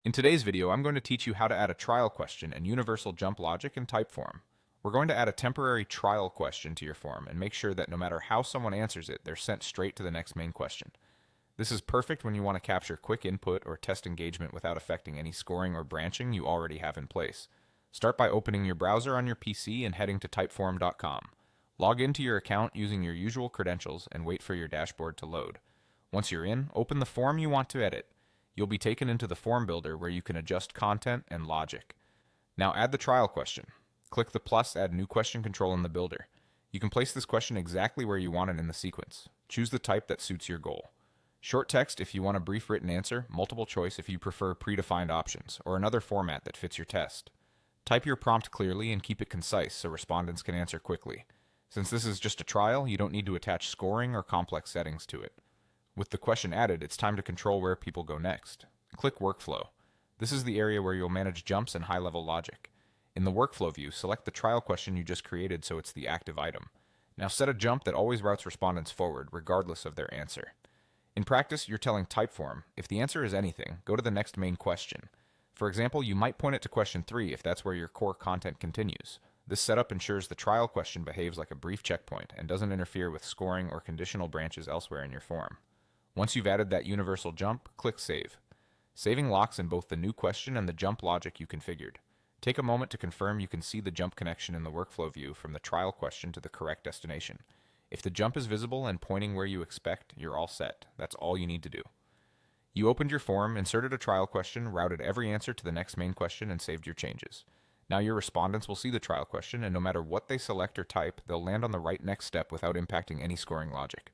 In today's video, I'm going to teach you how to add a trial question and universal jump logic in Typeform. We're going to add a temporary trial question to your form and make sure that no matter how someone answers it, they're sent straight to the next main question. This is perfect when you want to capture quick input or test engagement without affecting any scoring or branching you already have in place. Start by opening your browser on your PC and heading to typeform.com. Log into your account using your usual credentials and wait for your dashboard to load. Once you're in, open the form you want to edit. You'll be taken into the form builder where you can adjust content and logic. Now add the trial question. Click the plus Add New Question control in the builder. You can place this question exactly where you want it in the sequence. Choose the type that suits your goal. Short text if you want a brief written answer, multiple choice if you prefer predefined options, or another format that fits your test. Type your prompt clearly and keep it concise so respondents can answer quickly. Since this is just a trial, you don't need to attach scoring or complex settings to it. With the question added, it's time to control where people go next. Click Workflow. This is the area where you'll manage jumps and high-level logic. In the Workflow view, select the trial question you just created so it's the active item. Now set a jump that always routes respondents forward, regardless of their answer. In practice, you're telling Typeform, if the answer is anything, go to the next main question. For example, you might point it to question 3 if that's where your core content continues. This setup ensures the trial question behaves like a brief checkpoint and doesn't interfere with scoring or conditional branches elsewhere in your form. Once you've added that universal jump, click Save. Saving locks in both the new question and the jump logic you configured. Take a moment to confirm you can see the jump connection in the workflow view from the trial question to the correct destination. If the jump is visible and pointing where you expect, you're all set. That's all you need to do. You opened your form, inserted a trial question, routed every answer to the next main question, and saved your changes. Now your respondents will see the trial question, and no matter what they select or type, they'll land on the right next step without impacting any scoring logic.